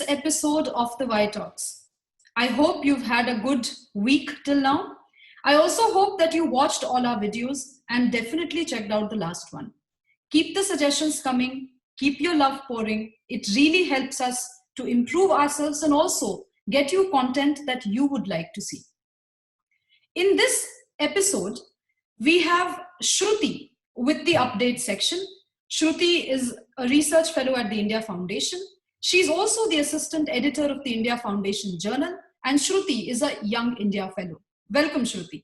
episode of the Y Talks. I hope you've had a good week till now. I also hope that you watched all our videos and definitely checked out the last one. Keep the suggestions coming, keep your love pouring. It really helps us to improve ourselves and also get you content that you would like to see. In this episode, we have Shruti with the update section. Shruti is a research fellow at the India Foundation. She's also the assistant editor of the India Foundation Journal, and Shruti is a Young India fellow. Welcome, Shruti.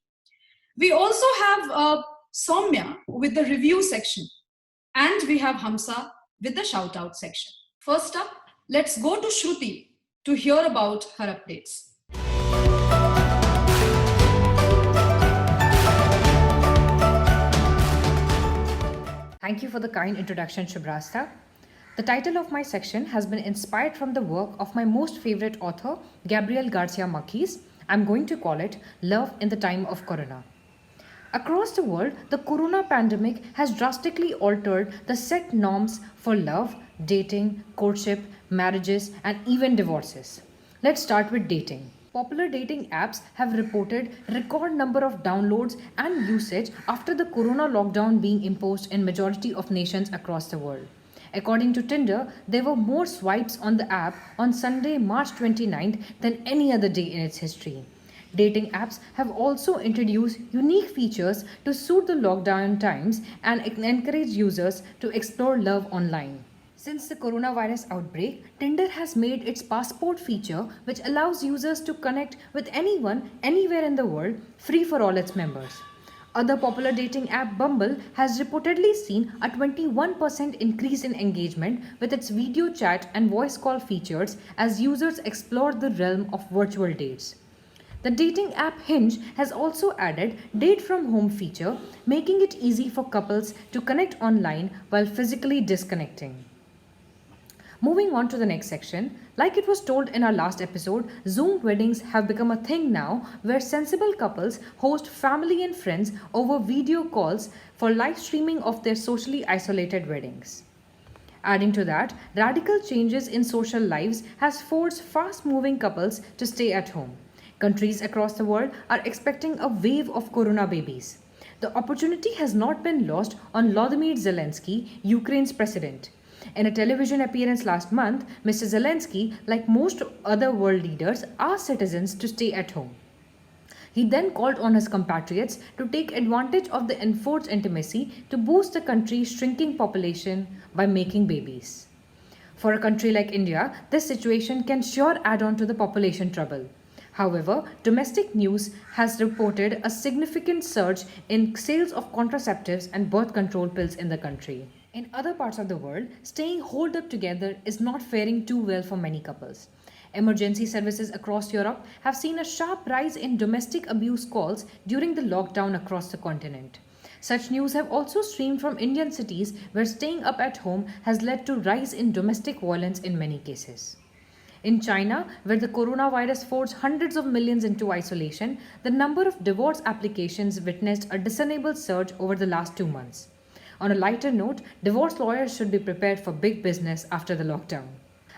We also have Soumya with the review section, and we have Hamsa with the shout out section. First up, let's go to Shruti to hear about her updates. Thank you for the kind introduction, Shubrasta. The title of my section has been inspired from the work of my most favorite author, Gabriel Garcia Marquez. I'm going to call it Love in the Time of Corona. Across the world, the corona pandemic has drastically altered the set norms for love, dating, courtship, marriages, and even divorces. Let's start with dating. Popular dating apps have reported record number of downloads and usage after the corona lockdown being imposed in majority of nations across the world. According to Tinder, there were more swipes on the app on Sunday, March 29th than any other day in its history. Dating apps have also introduced unique features to suit the lockdown times and encourage users to explore love online. Since the coronavirus outbreak, Tinder has made its passport feature, which allows users to connect with anyone, anywhere in the world, free for all its members. Other popular dating app Bumble has reportedly seen a 21% increase in engagement with its video chat and voice call features as users explore the realm of virtual dates. The dating app Hinge has also added Date from Home feature, making it easy for couples to connect online while physically disconnecting. Moving on to the next section, like it was told in our last episode, Zoom weddings have become a thing now where sensible couples host family and friends over video calls for live streaming of their socially isolated weddings. Adding to that, radical changes in social lives has forced fast-moving couples to stay at home. Countries across the world are expecting a wave of corona babies. The opportunity has not been lost on Volodymyr Zelensky, Ukraine's president. In a television appearance last month, Mr. Zelensky, like most other world leaders, asked citizens to stay at home. He then called on his compatriots to take advantage of the enforced intimacy to boost the country's shrinking population by making babies. For a country like India, this situation can sure add on to the population trouble. However, domestic news has reported a significant surge in sales of contraceptives and birth control pills in the country. In other parts of the world, staying holed up together is not faring too well for many couples. Emergency services across Europe have seen a sharp rise in domestic abuse calls during the lockdown across the continent. Such news have also streamed from Indian cities where staying up at home has led to rise in domestic violence in many cases. In China, where the coronavirus forced hundreds of millions into isolation, the number of divorce applications witnessed a discernible surge over the last 2 months. On a lighter note, divorce lawyers should be prepared for big business after the lockdown.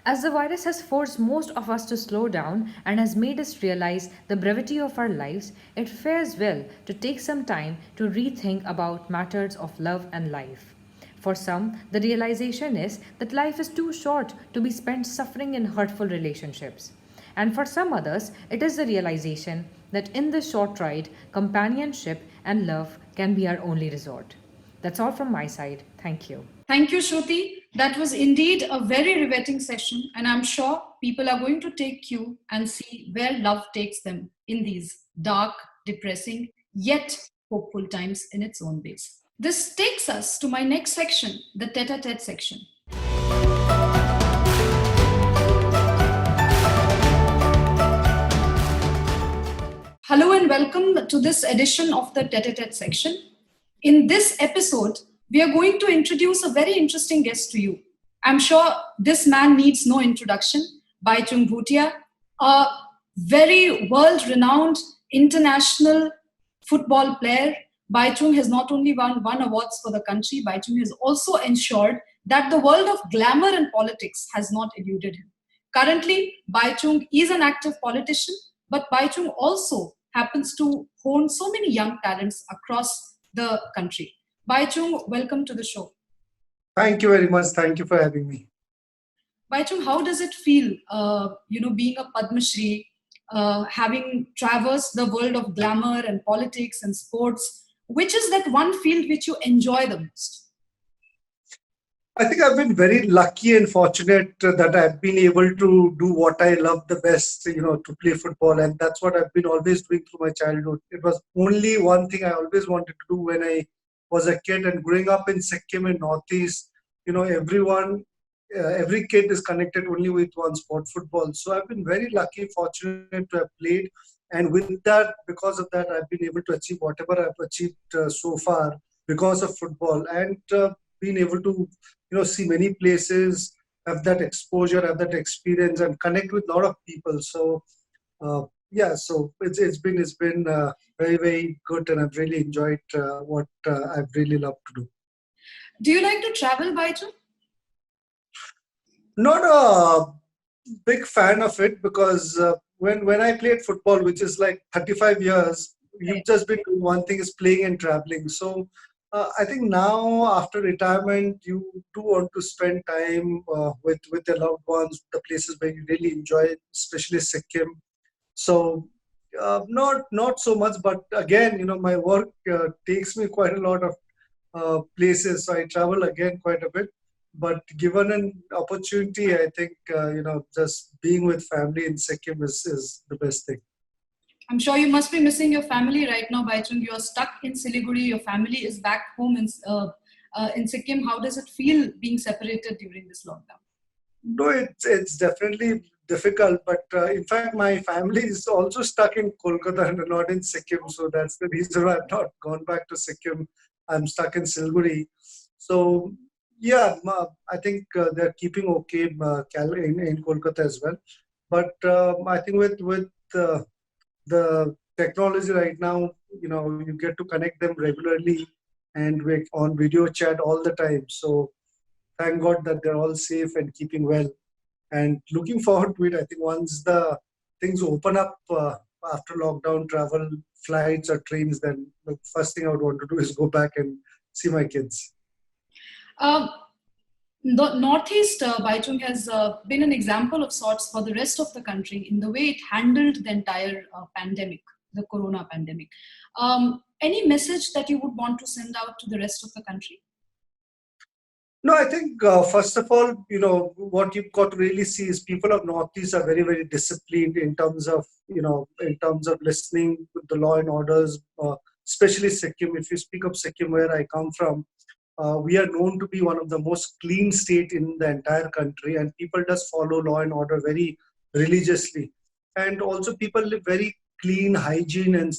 As the virus has forced most of us to slow down and has made us realize the brevity of our lives, it fares well to take some time to rethink about matters of love and life. For some, the realization is that life is too short to be spent suffering in hurtful relationships. And for some others, it is the realization that in this short ride, companionship and love can be our only resort. That's all from my side. Thank you. Thank you, Shruti. That was indeed a very riveting session, and I'm sure people are going to take cue and see where love takes them in these dark, depressing, yet hopeful times in its own ways. This takes us to my next section, the tete-a-tete section. Hello and welcome to this edition of the tete-a-tete section. In this episode, we are going to introduce a very interesting guest to you. I'm sure this man needs no introduction. Baichung Bhutia, a very world-renowned international football player. Baichung has not only won awards for the country, Baichung has also ensured that the world of glamour and politics has not eluded him. Currently, Baichung is an active politician, but Baichung also happens to hone so many young talents across the country. Baichung, welcome to the show. Thank you very much. Thank you for having me. Baichung, how does it feel, being a Padma Shri, having traversed the world of glamour and politics and sports? Which is that one field which you enjoy the most? I think I've been very lucky and fortunate that I've been able to do what I love the best, to play football. And that's what I've been always doing through my childhood. It was only one thing I always wanted to do when I was a kid. And growing up in Sikkim in Northeast, every kid is connected only with one sport, football. So I've been very lucky, fortunate to have played. And with that, because of that, I've been able to achieve whatever I've achieved so far because of football. And being able to see many places, have that exposure, have that experience, and connect with a lot of people. So so it's been very, very good, and I've really enjoyed what I've really loved to do. Do you like to travel, Baichung? Not a big fan of it, because when I played football, which is like 35 years, you've just been doing one thing, is playing and traveling. So I think now, after retirement, you do want to spend time with your loved ones, the places where you really enjoy it, especially Sikkim. So not so much, but again, my work takes me quite a lot of places, so I travel again quite a bit. But given an opportunity, I think just being with family in Sikkim is the best thing. I'm sure you must be missing your family right now, Baichung. You are stuck in Siliguri. Your family is back home in Sikkim. How does it feel being separated during this lockdown? No, it's definitely difficult. But in fact, my family is also stuck in Kolkata and not in Sikkim. So that's the reason why I've not gone back to Sikkim. I'm stuck in Siliguri. So yeah, I think they're keeping okay in Kolkata as well. But I think with the technology right now, you get to connect them regularly, and we're on video chat all the time. So thank God that they're all safe and keeping well. And looking forward to it. I think once the things open up after lockdown, travel, flights or trains, then the first thing I would want to do is go back and see my kids. The Northeast, Baichung, has been an example of sorts for the rest of the country in the way it handled the entire pandemic, the corona pandemic. Any message that you would want to send out to the rest of the country? No, I think first of all, what you've got to really see is people of Northeast are very, very disciplined in terms of listening to the law and orders, especially Sikkim. If you speak of Sikkim, where I come from, we are known to be one of the most clean state in the entire country, and people just follow law and order very religiously. And also people live very clean, hygiene, and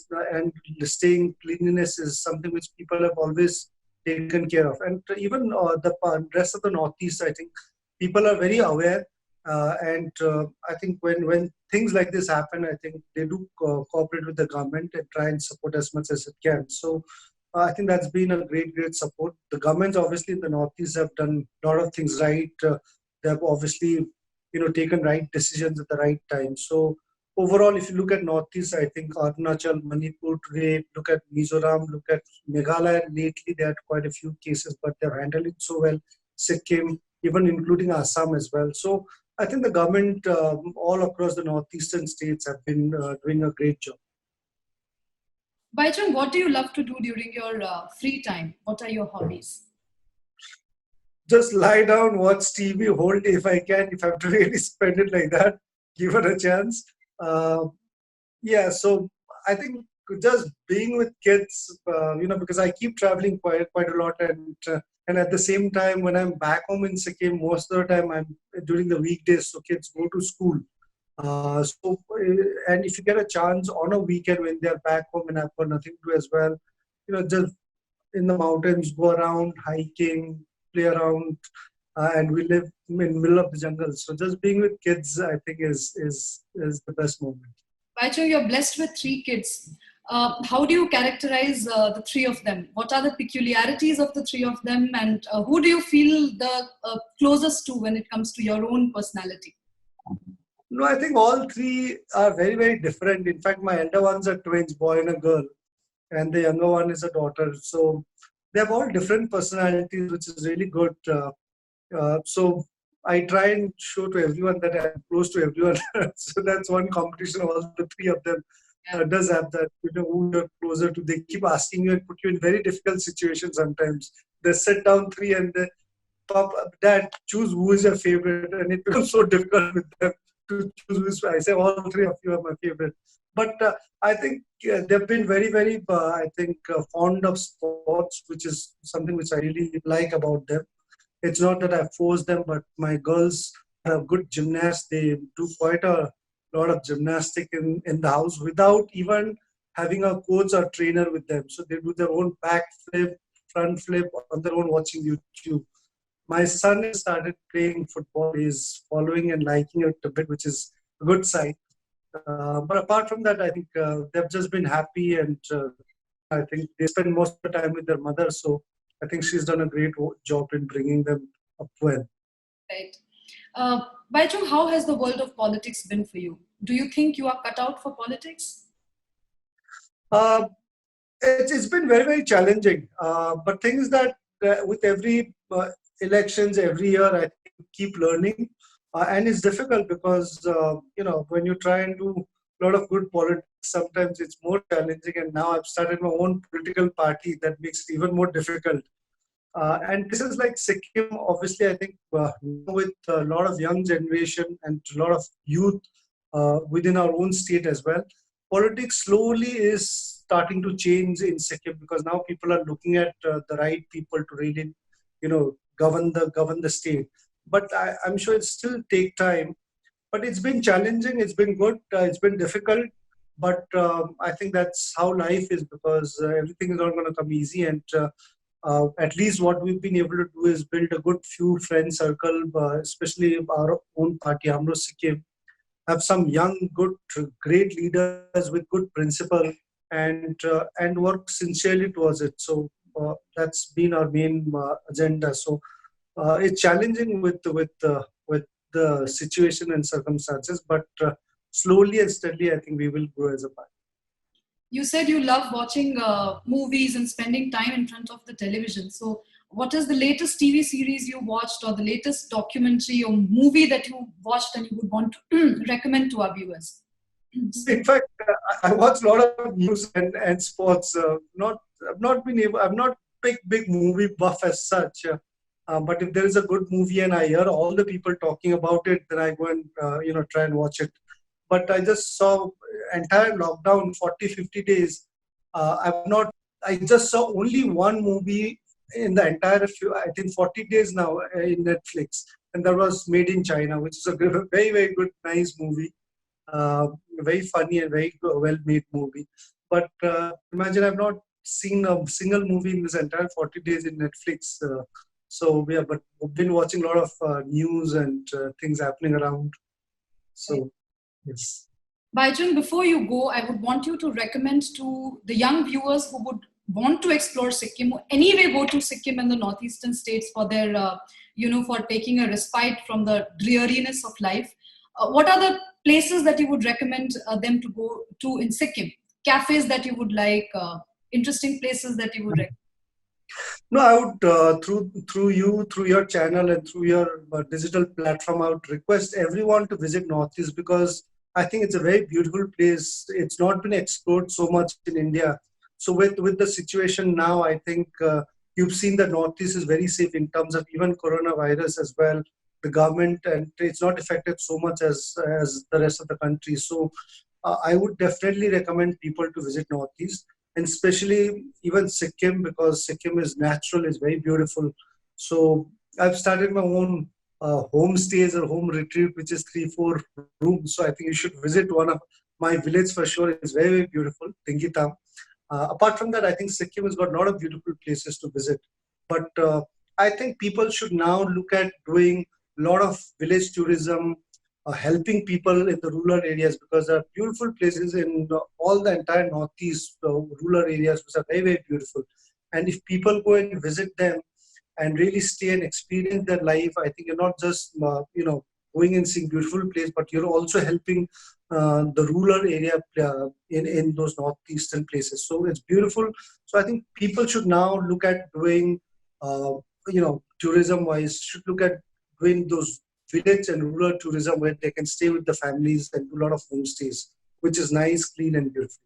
staying cleanliness is something which people have always taken care of. And even the rest of the Northeast, I think people are very aware. And I think when things like this happen, I think they do cooperate with the government and try and support as much as it can. So I think that's been a great support. The governments, obviously, in the Northeast have done a lot of things right. They have obviously, taken right decisions at the right time. So overall, if you look at Northeast, I think Arunachal, Manipur today, look at Mizoram, look at Meghalaya. Lately, they had quite a few cases, but they've handled it so well. Sikkim, even including Assam as well. So I think the government all across the northeastern states have been doing a great job. Baichung, what do you love to do during your free time? What are your hobbies? Just lie down, watch TV, whole day if I can. If I have to really spend it like that, give it a chance. So I think just being with kids, because I keep traveling quite a lot, and at the same time, when I'm back home in Sikkim, most of the time I'm during the weekdays, so kids go to school. And if you get a chance on a weekend when they're back home and I've got nothing to do as well, just in the mountains, go around hiking, play around, and we live in the middle of the jungle. So just being with kids, I think, is the best moment. Baichung, you're blessed with 3 kids. How do you characterize the 3 of them? What are the peculiarities of the 3 of them, and who do you feel the closest to when it comes to your own personality? No, I think all three are very, very different. In fact, my elder ones are twins, boy and a girl, and the younger one is a daughter. So they have all different personalities, which is really good. So I try and show to everyone that I'm close to everyone. So that's one competition of all the three of them. Does have that, who you're closer to. They keep asking you and put you in very difficult situations sometimes. They sit down three and they, Papa, Dad, choose who is your favorite. And it becomes so difficult with them to choose who is. I say all three of you are my favorite. But I think they've been very, very, fond of sports, which is something which I really like about them. It's not that I force them, but my girls are good gymnasts. They do quite a lot of gymnastic in the house without even having a coach or trainer with them. So they do their own back flip, front flip on their own watching YouTube. My son has started playing football. He's following and liking it a bit, which is a good sign. But apart from that, I think they've just been happy, and I think they spend most of the time with their mother. So I think she's done a great job in bringing them up well. Right. Baichung, how has the world of politics been for you? Do you think you are cut out for politics? Uh, it's been very, very challenging. But things that with every elections every year, I keep learning. And it's difficult because, when you try and do a lot of good politics, sometimes it's more challenging. And now I've started my own political party that makes it even more difficult. And places like Sikkim, obviously, I think with a lot of young generation and a lot of youth within our own state as well, politics slowly is starting to change in Sikkim because now people are looking at the right people to really, govern the state. But I'm sure it still take time. But it's been challenging. It's been good. It's been difficult. But I think that's how life is because everything is not going to come easy. And at least what we've been able to do is build a good few friend circle, especially our own party, Amro Sikkim, have some young, good, great leaders with good principle and work sincerely towards it. So that's been our main agenda. So it's challenging with the situation and circumstances, but slowly and steadily, I think we will grow as a party. You said you love watching movies and spending time in front of the television. So, what is the latest TV series you watched, or the latest documentary or movie that you watched and you would want to recommend to our viewers? In fact, I watch a lot of news and sports. I've not big movie buff as such. But if there is a good movie and I hear all the people talking about it, then I go and try and watch it. But I just saw entire lockdown, 40, 50 days. I just saw only one movie in the entire few, I think 40 days now in Netflix. And that was Made in China, which is a very, very good, nice movie. Very funny and very well made movie. But imagine I've not seen a single movie in this entire 40 days in Netflix. But we've been watching a lot of news and things happening around. So, yes. Baichung, before you go, I would want you to recommend to the young viewers who would want to explore Sikkim, or anyway go to Sikkim and the northeastern states for their, for taking a respite from the dreariness of life. What are the places that you would recommend them to go to in Sikkim? Cafes that you would like, interesting places that you would recommend? No, I would through your channel and through your digital platform, I would request everyone to visit Northeast because I think it's a very beautiful place. It's not been explored so much in India. So with the situation now, I think you've seen that Northeast is very safe in terms of even coronavirus as well. The government and it's not affected so much as the rest of the country. So I would definitely recommend people to visit Northeast. And especially even Sikkim because Sikkim is natural, it's very beautiful. So I've started my own homestays or home retreat, which is 3-4 rooms. So I think you should visit one of my village for sure. It's very, very beautiful, Tingitam. Apart from that, I think Sikkim has got a lot of beautiful places to visit. But I think people should now look at doing a lot of village tourism, helping people in the rural areas because there are beautiful places in all the entire Northeast rural areas which are very, very beautiful. And if people go and visit them and really stay and experience their life, I think you're not just, going and seeing beautiful place, but you're also helping the rural area in those northeastern places. So it's beautiful. So I think people should now look at doing, tourism wise, should look at doing those village and rural tourism where they can stay with the families and do a lot of homestays, which is nice, clean, and beautiful.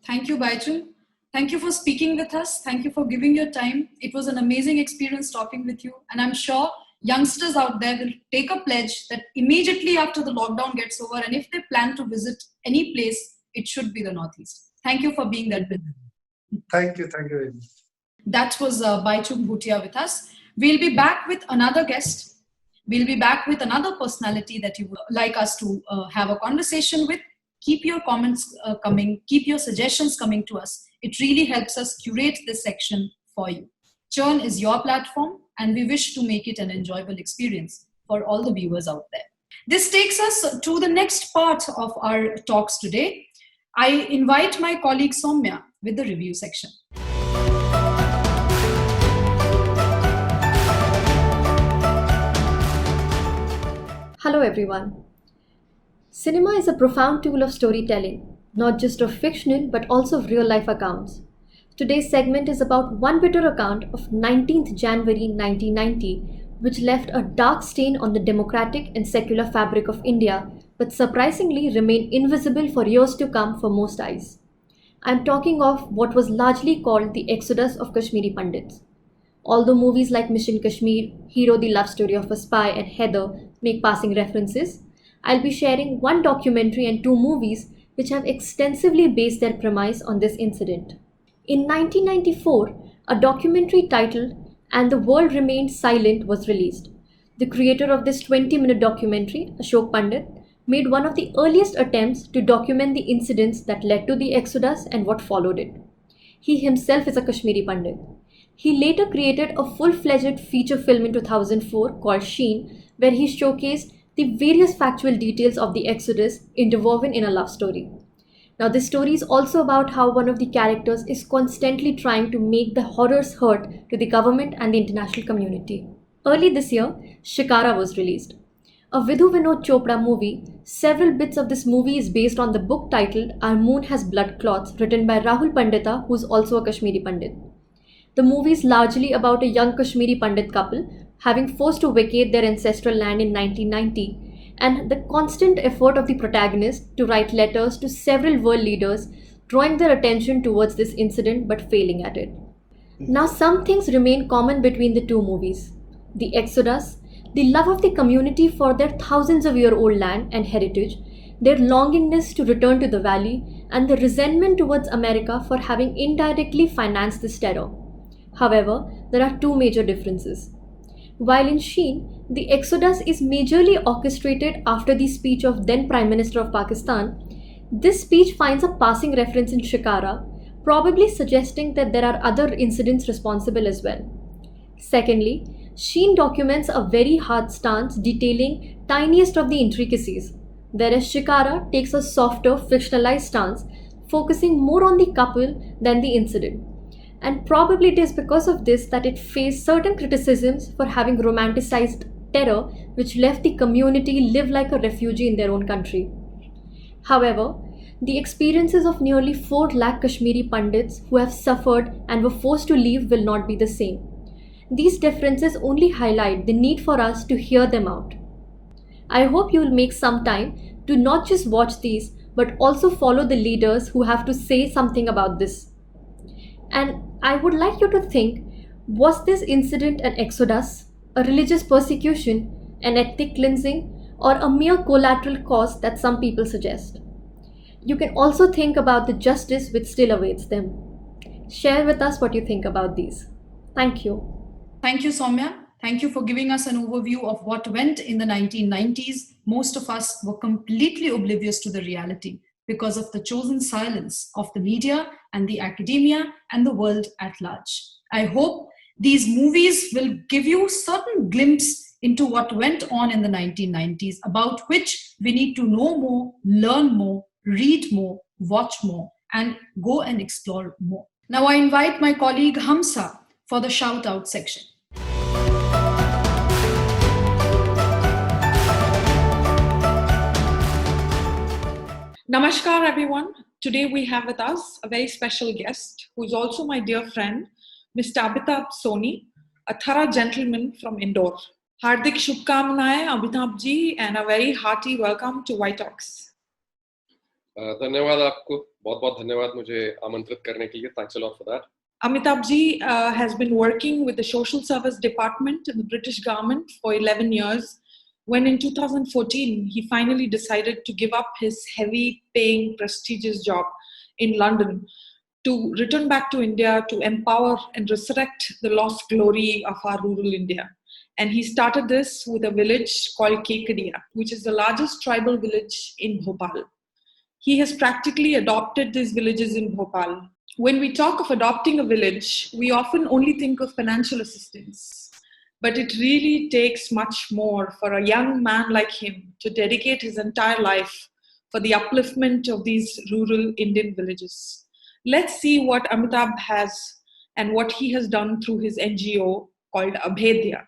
Thank you, Baichung. Thank you for speaking with us. Thank you for giving your time. It was an amazing experience talking with you. And I'm sure youngsters out there will take a pledge that immediately after the lockdown gets over, and if they plan to visit any place, it should be the Northeast. Thank you for being that with me. Thank you. Thank you very much. That was Baichung Bhutia with us. We'll be back with another guest. We'll be back with another personality that you would like us to have a conversation with. Keep your comments coming. Keep your suggestions coming to us. It really helps us curate this section for you. Churn is your platform, and we wish to make it an enjoyable experience for all the viewers out there. This takes us to the next part of our talks today. I invite my colleague Soumya with the review section. Hello everyone. Cinema is a profound tool of storytelling, not just of fictional but also of real-life accounts. Today's segment is about one bitter account of 19th January 1990, which left a dark stain on the democratic and secular fabric of India, but surprisingly remained invisible for years to come for most eyes. I am talking of what was largely called the Exodus of Kashmiri Pandits. Although movies like Mission Kashmir, Hero the Love Story of a Spy, and Heather make passing references, I'll be sharing one documentary and two movies which have extensively based their premise on this incident. In 1994, a documentary titled And the World Remained Silent was released. The creator of this 20-minute documentary, Ashok Pandit, made one of the earliest attempts to document the incidents that led to the Exodus and what followed it. He himself is a Kashmiri Pandit. He later created a full-fledged feature film in 2004 called Sheen, where he showcased the various factual details of the Exodus interwoven in a love story. Now, this story is also about how one of the characters is constantly trying to make the horrors hurt to the government and the international community. Early this year, Shikara was released. A Vidhu Vinod Chopra movie, several bits of this movie is based on the book titled Our Moon Has Blood Clots, written by Rahul Pandita, who is also a Kashmiri Pandit. The movie is largely about a young Kashmiri Pandit couple having forced to vacate their ancestral land in 1990, and the constant effort of the protagonist to write letters to several world leaders, drawing their attention towards this incident but failing at it. Now, some things remain common between the two movies. The Exodus, the love of the community for their thousands-of-year-old land and heritage, their longingness to return to the valley, and the resentment towards America for having indirectly financed this terror. However, there are two major differences. While in Sheen, the Exodus is majorly orchestrated after the speech of then Prime Minister of Pakistan, this speech finds a passing reference in Shikara, probably suggesting that there are other incidents responsible as well. Secondly, Sheen documents a very hard stance detailing tiniest of the intricacies, whereas Shikara takes a softer, fictionalized stance, focusing more on the couple than the incident. And probably it is because of this that it faced certain criticisms for having romanticized terror, which left the community live like a refugee in their own country. However, the experiences of nearly 4 lakh Kashmiri Pandits who have suffered and were forced to leave will not be the same. These differences only highlight the need for us to hear them out. I hope you will make some time to not just watch these, but also follow the leaders who have to say something about this. And I would like you to think, was this incident an exodus, a religious persecution, an ethnic cleansing, or a mere collateral cause that some people suggest? You can also think about the justice which still awaits them. Share with us what you think about these. Thank you. Thank you, Soumya. Thank you for giving us an overview of what went in the 1990s. Most of us were completely oblivious to the reality because of the chosen silence of the media and the academia and the world at large. I hope these movies will give you certain glimpse into what went on in the 1990s, about which we need to know more, learn more, read more, watch more, and go and explore more. Now I invite my colleague Hamsa for the shout out section. Namaskar, everyone. Today we have with us a very special guest who is also my dear friend, Mr. Amitabh Soni, a thorough gentleman from Indore. Hardik Shubhkamnaएं, Amitabh ji, and a very hearty welcome to White Talks. धन्यवाद आपको बहुत बहुत धन्यवाद मुझे आमंत्रित करने के लिए. Thanks a lot for that. Amitabh ji has been working with the Social Service Department in the British government for 11 years, when in 2014 he finally decided to give up his heavy-paying, prestigious job in London to return back to India to empower and resurrect the lost glory of our rural India. And he started this with a village called Kekadia, which is the largest tribal village in Bhopal. He has practically adopted these villages in Bhopal. When we talk of adopting a village, we often only think of financial assistance. But it really takes much more for a young man like him to dedicate his entire life for the upliftment of these rural Indian villages. Let's see what Amitabh has and what he has done through his NGO called Abhedya.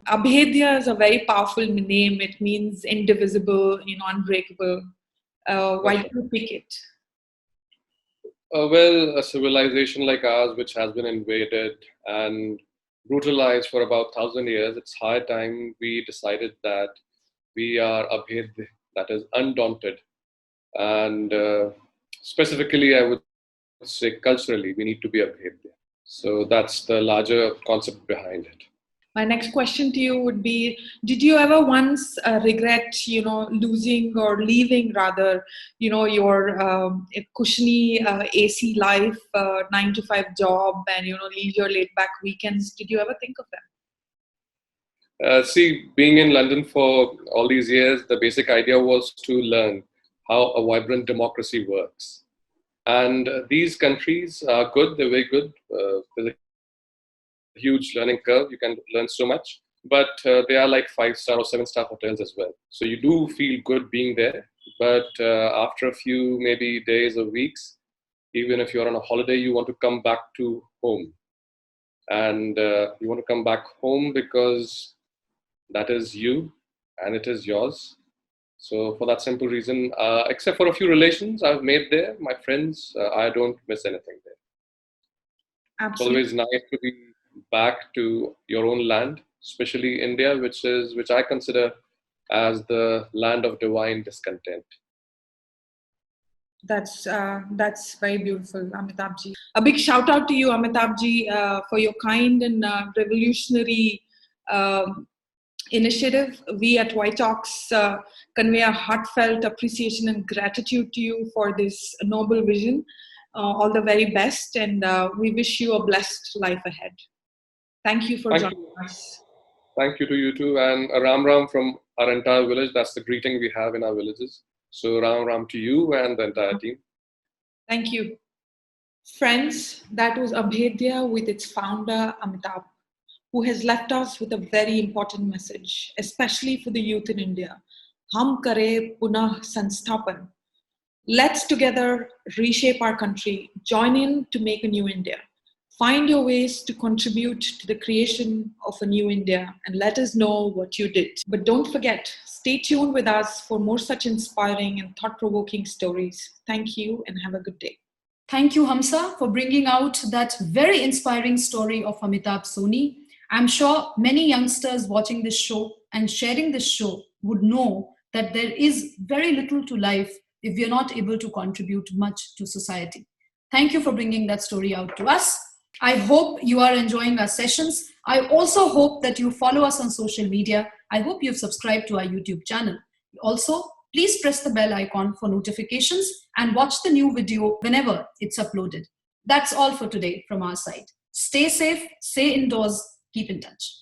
Abhedya is a very powerful name. It means indivisible, unbreakable. Why did you pick it? Well, a civilization like ours, which has been invaded and brutalized for about 1,000 years, it's high time we decided that we are abhed, that is undaunted. And specifically, I would say culturally, we need to be abhed. So that's the larger concept behind it. My next question to you would be, did you ever once regret, losing or leaving rather, your cushiony AC life, 9-to-5 job and, leave your laid back weekends? Did you ever think of that? See, being in London for all these years, the basic idea was to learn how a vibrant democracy works. And these countries are good, they're very good. There's a huge learning curve, you can learn so much, but they are like 5-star or 7-star hotels as well. So you do feel good being there, but after a few maybe days or weeks, even if you're on a holiday, you want to come back to home. And you want to come back home because that is you and it is yours. So for that simple reason, except for a few relations I've made there, my friends, I don't miss anything there. Absolutely. It's always nice to be back to your own land, especially India, which I consider as the land of divine discontent. That's very beautiful, Amitabh ji. A big shout out to you, Amitabh ji, for your kind and revolutionary initiative. We at White Talks convey a heartfelt appreciation and gratitude to you for this noble vision. All the very best, and we wish you a blessed life ahead. Thank you for joining us. Thank you to you too, and a Ram Ram from our entire village. That's the greeting we have in our villages. So Ram Ram to you and the entire team. Thank you. Friends, that was Abhedya with its founder Amitabh, who has left us with a very important message, especially for the youth in India. Hum kare punah sansthapan. Let's together reshape our country. Join in to make a new India. Find your ways to contribute to the creation of a new India and let us know what you did. But don't forget, stay tuned with us for more such inspiring and thought-provoking stories. Thank you and have a good day. Thank you, Hamsa, for bringing out that very inspiring story of Amitabh Soni. I'm sure many youngsters watching this show and sharing this show would know that there is very little to life if we are not able to contribute much to society. Thank you for bringing that story out to us. I hope you are enjoying our sessions. I also hope that you follow us on social media. I hope you've subscribed to our YouTube channel. Also, please press the bell icon for notifications and watch the new video whenever it's uploaded. That's all for today from our side. Stay safe, stay indoors, keep in touch.